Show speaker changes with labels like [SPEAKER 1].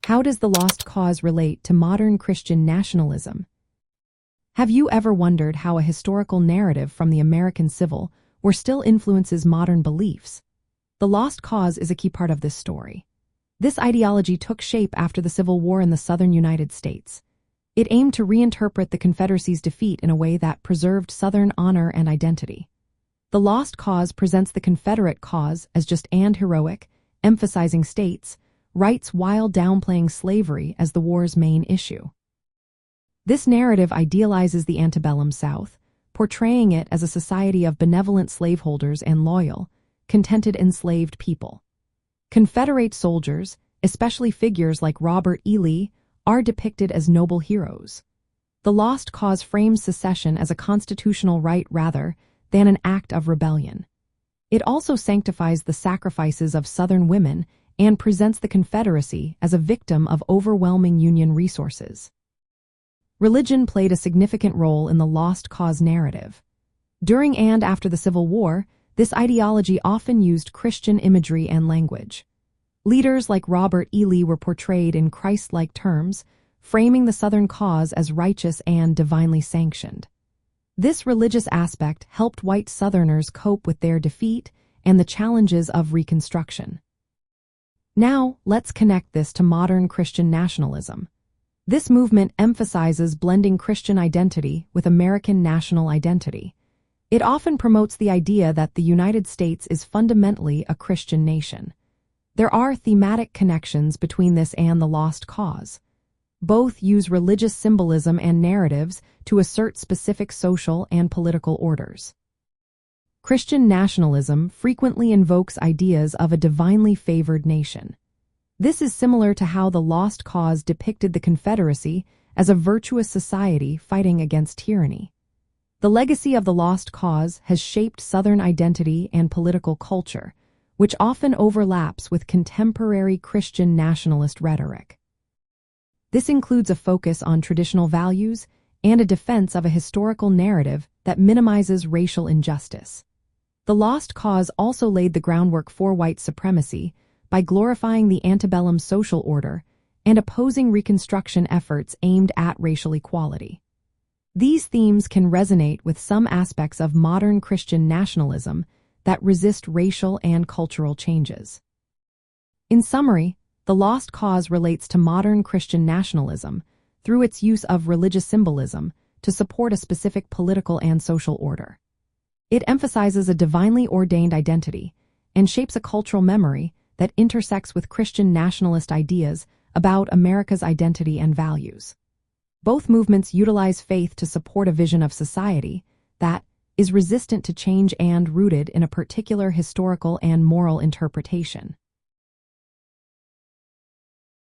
[SPEAKER 1] How does the lost cause relate to modern Christian nationalism? Have you ever wondered how a historical narrative from the American Civil War still influences modern beliefs? The lost cause is a key part of this story. This ideology took shape after the Civil War in the southern United States. It aimed to reinterpret the Confederacy's defeat in a way that preserved Southern honor and identity. The lost cause presents the Confederate cause as just and heroic, emphasizing states' rights while downplaying slavery as the war's main issue. This narrative idealizes the antebellum South, portraying it as a society of benevolent slaveholders and loyal, contented enslaved people. Confederate soldiers, especially figures like Robert E. Lee, are depicted as noble heroes. The lost cause frames secession as a constitutional right rather than an act of rebellion. It also sanctifies the sacrifices of Southern women and presents the Confederacy as a victim of overwhelming Union resources. Religion played a significant role in the lost cause narrative. During and after the Civil War, this ideology often used Christian imagery and language. Leaders like Robert E. Lee were portrayed in Christ-like terms, framing the Southern cause as righteous and divinely sanctioned. This religious aspect helped white Southerners cope with their defeat and the challenges of Reconstruction. Now, let's connect this to modern Christian nationalism. This movement emphasizes blending Christian identity with American national identity. It often promotes the idea that the United States is fundamentally a Christian nation. There are thematic connections between this and the lost cause. Both use religious symbolism and narratives to assert specific social and political orders. Christian nationalism frequently invokes ideas of a divinely favored nation. This is similar to how the lost cause depicted the Confederacy as a virtuous society fighting against tyranny. The legacy of the lost cause has shaped Southern identity and political culture, which often overlaps with contemporary Christian nationalist rhetoric. This includes a focus on traditional values and a defense of a historical narrative that minimizes racial injustice. The lost cause also laid the groundwork for white supremacy by glorifying the antebellum social order and opposing Reconstruction efforts aimed at racial equality. These themes can resonate with some aspects of modern Christian nationalism that resist racial and cultural changes. In summary, the lost cause relates to modern Christian nationalism through its use of religious symbolism to support a specific political and social order. It emphasizes a divinely ordained identity and shapes a cultural memory that intersects with Christian nationalist ideas about America's identity and values. Both movements utilize faith to support a vision of society that is resistant to change and rooted in a particular historical and moral interpretation.